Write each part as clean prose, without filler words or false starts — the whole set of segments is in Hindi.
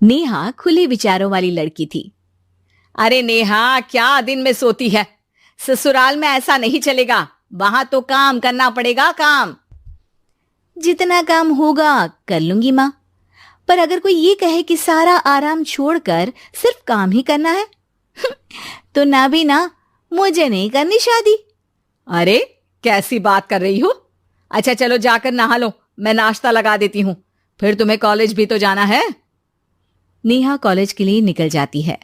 नेहा खुले विचारों वाली लड़की थी। अरे नेहा, क्या दिन में सोती है? ससुराल में ऐसा नहीं चलेगा, वहां तो काम करना पड़ेगा। काम जितना काम होगा कर लूंगी माँ, पर अगर कोई ये कहे कि सारा आराम छोड़कर सिर्फ काम ही करना है तो ना भी ना, मुझे नहीं करनी शादी। अरे कैसी बात कर रही हो? अच्छा चलो जाकर नहा लो, मैं नाश्ता लगा देती हूँ, फिर तुम्हें कॉलेज भी तो जाना है। नेहा कॉलेज के लिए निकल जाती है।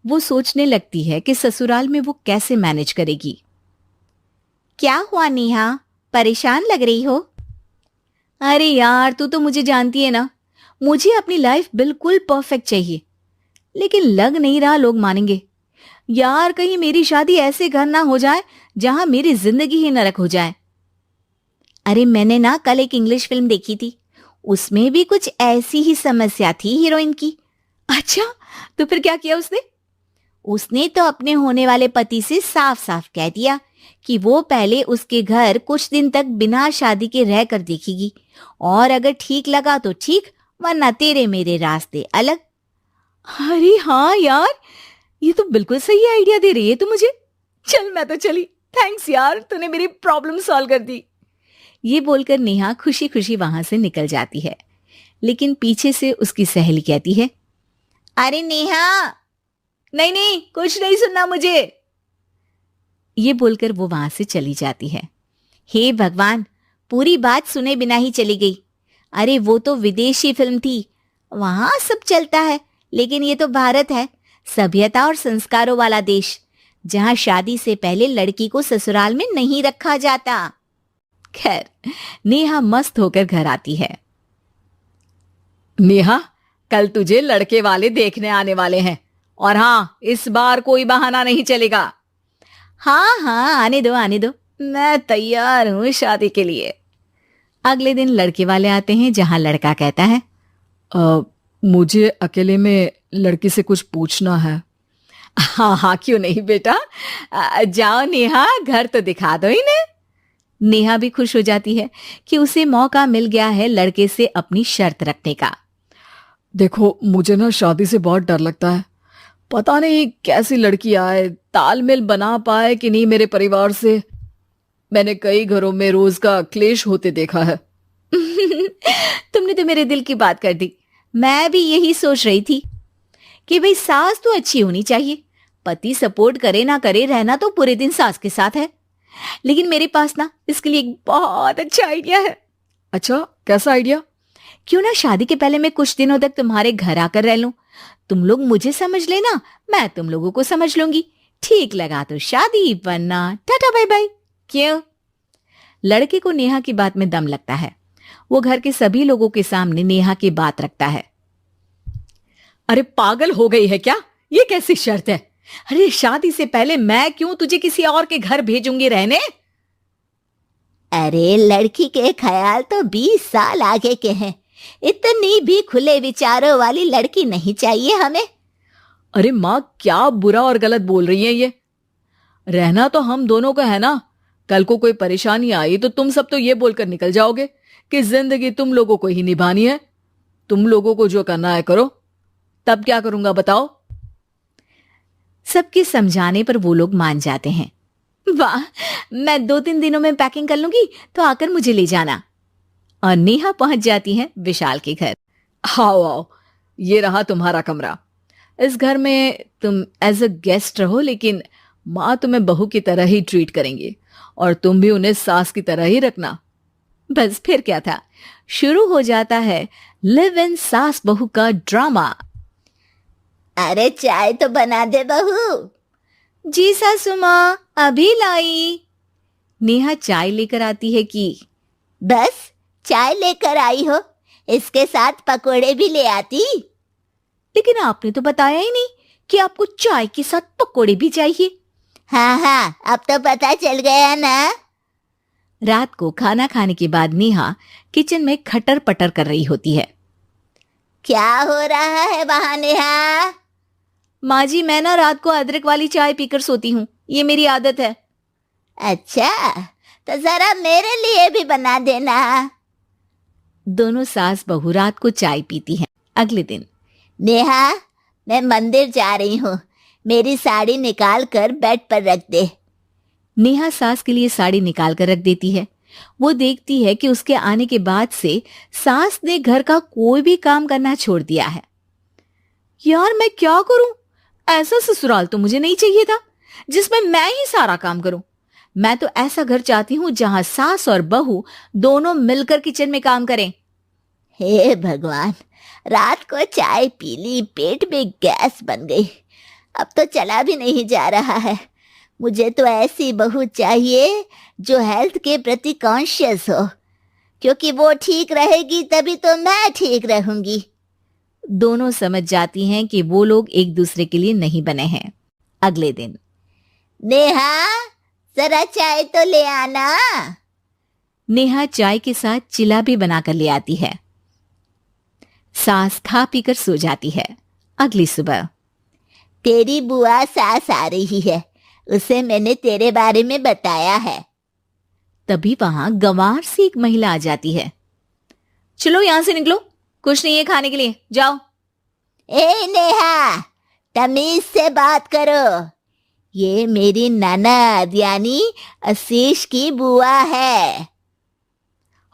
वो सोचने लगती है कि ससुराल में वो कैसे मैनेज करेगी। क्या हुआ नेहा, परेशान लग रही हो? अरे यार, तू तो मुझे जानती है ना, मुझे अपनी लाइफ बिल्कुल परफेक्ट चाहिए, लेकिन लग नहीं रहा लोग मानेंगे। यार कहीं मेरी शादी ऐसे घर ना हो जाए जहां मेरी जिंदगी ही नरक हो जाए। अरे मैंने ना कल एक इंग्लिश फिल्म देखी थी, उसमें भी कुछ ऐसी ही समस्या थी हीरोइन की। अच्छा, तो फिर क्या किया उसने? उसने तो अपने होने वाले पति से साफ साफ कह दिया कि वो पहले उसके घर कुछ दिन तक बिना शादी के रह कर देखेगी, और अगर ठीक लगा तो ठीक, वरना तेरे मेरे रास्ते अलग। अरे हाँ यार, ये तो बिल्कुल सही आइडिया दे रही है तू मुझे। चल मैं तो चली, थैंक्स यार, तूने मेरी प्रॉब्लम सॉल्व कर दी। ये बोलकर नेहा खुशी खुशी वहां से निकल जाती है, लेकिन पीछे से उसकी सहेली कहती है, अरे नेहा, नहीं नहीं, कुछ नहीं सुनना मुझे। ये बोलकर वो वहां से चली जाती है। हे भगवान, पूरी बात सुने बिना ही चली गई। अरे वो तो विदेशी फिल्म थी, वहां सब चलता है, लेकिन ये तो भारत है, सभ्यता और संस्कारों वाला देश, जहां शादी से पहले लड़की को ससुराल में नहीं रखा जाता। खैर, नेहा मस्त होकर घर आती है। नेहा, कल तुझे लड़के वाले देखने आने वाले हैं, और हाँ, इस बार कोई बहाना नहीं चलेगा। हाँ हाँ, आने दो आने दो, मैं तैयार हूं शादी के लिए। अगले दिन लड़के वाले आते हैं, जहां लड़का कहता है, मुझे अकेले में लड़की से कुछ पूछना है। हाँ हाँ, क्यों नहीं बेटा, जाओ नेहा, घर तो दिखा दो इन्हें। नेहा भी खुश हो जाती है कि उसे मौका मिल गया है लड़के से अपनी शर्त रखने का। देखो, मुझे ना शादी से बहुत डर लगता है, पता नहीं कैसी लड़की आए, तालमेल बना पाए कि नहीं मेरे परिवार से। मैंने कई घरों में रोज का क्लेश होते देखा है। तुमने तो मेरे दिल की बात कर दी। मैं भी यही सोच रही थी कि भाई सास तो अच्छी होनी चाहिए, पति सपोर्ट करे ना करे, रहना तो पूरे दिन सास के साथ है। लेकिन मेरे पास ना इसके लिए एक बहुत अच्छा आइडिया है। अच्छा, कैसा आइडिया? क्यों ना शादी के पहले मैं कुछ दिनों तक तुम्हारे घर आकर रह लूं, तुम लोग मुझे समझ लेना, मैं तुम लोगों को समझ लूंगी, ठीक लगा तो शादी, वरना टाटा बाय बाय। क्यों? लड़के को नेहा की बात में दम लगता है। वो घर के सभी लोगों के सामने नेहा की बात रखता है। अरे पागल हो गई है क्या? ये कैसी शर्त है? अरे शादी से पहले मैं क्यों तुझे किसी और के घर भेजूंगी रहने? अरे लड़की के ख्याल तो 20 साल आगे के हैं, इतनी भी खुले विचारों वाली लड़की नहीं चाहिए हमें। अरे माँ, क्या बुरा और गलत बोल रही है ये? रहना तो हम दोनों का है ना, कल को कोई परेशानी आई तो तुम सब तो ये बोलकर निकल जाओगे कि जिंदगी तुम लोगों को ही निभानी है, तुम लोगों को जो करना है करो। तब क्या करूंगा बताओ? सबके समझाने पर वो लोग मान जाते हैं। वाह, मैं 2-3 दिनों में पैकिंग कर लूंगी, तो आकर मुझे ले जाना। और नेहा पहुंच जाती है विशाल के घर। आओ आओ, ये रहा तुम्हारा कमरा। इस घर में तुम एज अ गेस्ट रहो, लेकिन माँ तुम्हें बहू की तरह ही ट्रीट करेंगे, और तुम भी उन्हें सास की तरह ही रखना। बस फिर क्या था, शुरू हो जाता है लिव इन सास बहू का ड्रामा। अरे चाय तो बना दे बहू। जी सासू माँ, अभी लाई। नेहा चाय लेकर आती है कि बस चाय लेकर आई हो, इसके साथ पकोड़े भी ले आती। लेकिन आपने तो बताया ही नहीं कि आपको चाय के साथ पकोड़े भी चाहिए। हाँ हाँ, अब तो पता चल गया ना। रात को खाना खाने के बाद नेहा किचन में खटर पटर कर रही होती है। क्या हो रहा है वहां नेहा? माँ जी, मैं ना रात को अदरक वाली चाय पीकर सोती हूँ, ये मेरी आदत है। अच्छा, तो जरा मेरे लिए भी बना देना। दोनों सास बहू रात को चाय पीती हैं। अगले दिन नेहा, मैं मंदिर जा रही हूँ, मेरी साड़ी निकाल कर बेड पर रख दे। नेहा सास के लिए साड़ी निकाल कर रख देती है। वो देखती है कि उसके आने के बाद से सास ने घर का कोई भी काम करना छोड़ दिया है। यार मैं क्या करूं? ऐसा ससुराल तो मुझे नहीं चाहिए था जिसमें मैं ही सारा काम करूं। मैं तो ऐसा घर चाहती हूं जहां सास और बहू दोनों मिलकर किचन में काम करें। हे भगवान, रात को चाय पी ली, पेट में गैस बन गई, अब तो चला भी नहीं जा रहा है। मुझे तो ऐसी बहू चाहिए जो हेल्थ के प्रति कॉन्शियस हो, क्योंकि वो ठीक रहेगी तभी तो मैं ठीक रहूंगी। दोनों समझ जाती हैं कि वो लोग एक दूसरे के लिए नहीं बने हैं। अगले दिन, नेहा, जरा चाय तो ले आना। नेहा चाय के साथ चिला भी बनाकर ले आती है। सास खा पीकर सो जाती है। अगली सुबह, तेरी बुआ सास आ रही है, उसे मैंने तेरे बारे में बताया है। तभी वहां गंवार से एक महिला आ जाती है। चलो यहां से निकलो, कुछ नहीं है खाने के लिए, जाओ। ए नेहा, तमीज से बात करो, ये मेरी ननद यानी आशीष की बुआ है।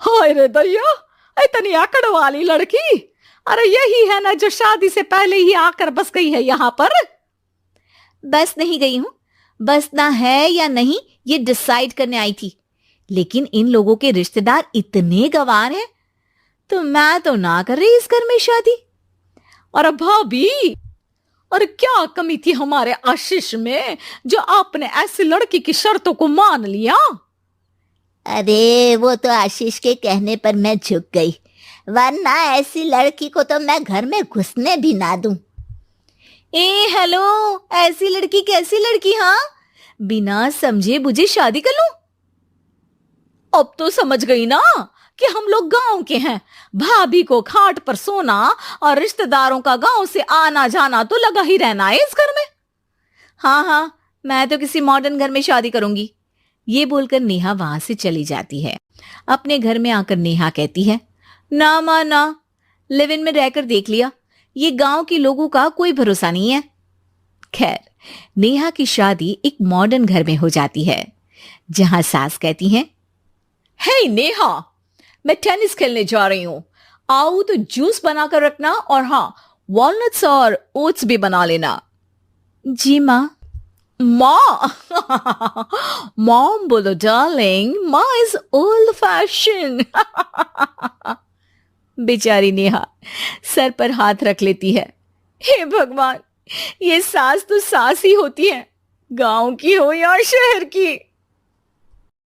हाय रे दैया, इतनी आकड़ वाली लड़की! अरे यही है ना जो शादी से पहले ही आकर बस गई है यहाँ पर। बस नहीं गई हूं, बसना है या नहीं ये डिसाइड करने आई थी, लेकिन इन लोगों के रिश्तेदार इतने गंवार हैं तो मैं तो ना कर रही इस घर में शादी। और भाभी, और क्या कमी थी हमारे आशीष में जो आपने ऐसी लड़की की शर्तों को मान लिया? अरे वो तो आशीष के कहने पर मैं झुक गई, वरना ऐसी लड़की को तो मैं घर में घुसने भी ना दूं। ए हेलो, ऐसी लड़की कैसी लड़की? हाँ, बिना समझे बुझे शादी कर लूं? अब तो समझ गई ना कि हम लोग गांव के हैं। भाभी को खाट पर सोना और रिश्तेदारों का गांव से आना जाना तो लगा ही रहना है इस घर में। हाँ हाँ, मैं तो किसी मॉडर्न घर में शादी करूंगी। ये बोलकर नेहा वहां से चली जाती है। अपने घर में आकर नेहा कहती है, ना मां ना, लिव इन में रहकर देख लिया, ये गांव के लोगों का कोई भरोसा नहीं है। खैर, नेहा की शादी एक मॉडर्न घर में हो जाती है जहां सास कहती हैं, हे नेहा, मैं टेनिस खेलने जा रही हूं, आओ तो जूस बनाकर रखना, और हाँ, वॉलनट्स और ओट्स भी बना लेना। जी माँ। माँ मॉम बोलो डार्लिंग, माँ इज ओल्ड फैशन। बेचारी नेहा सर पर हाथ रख लेती है। हे भगवान, ये सास तो सास ही होती है, गांव की हो या शहर की।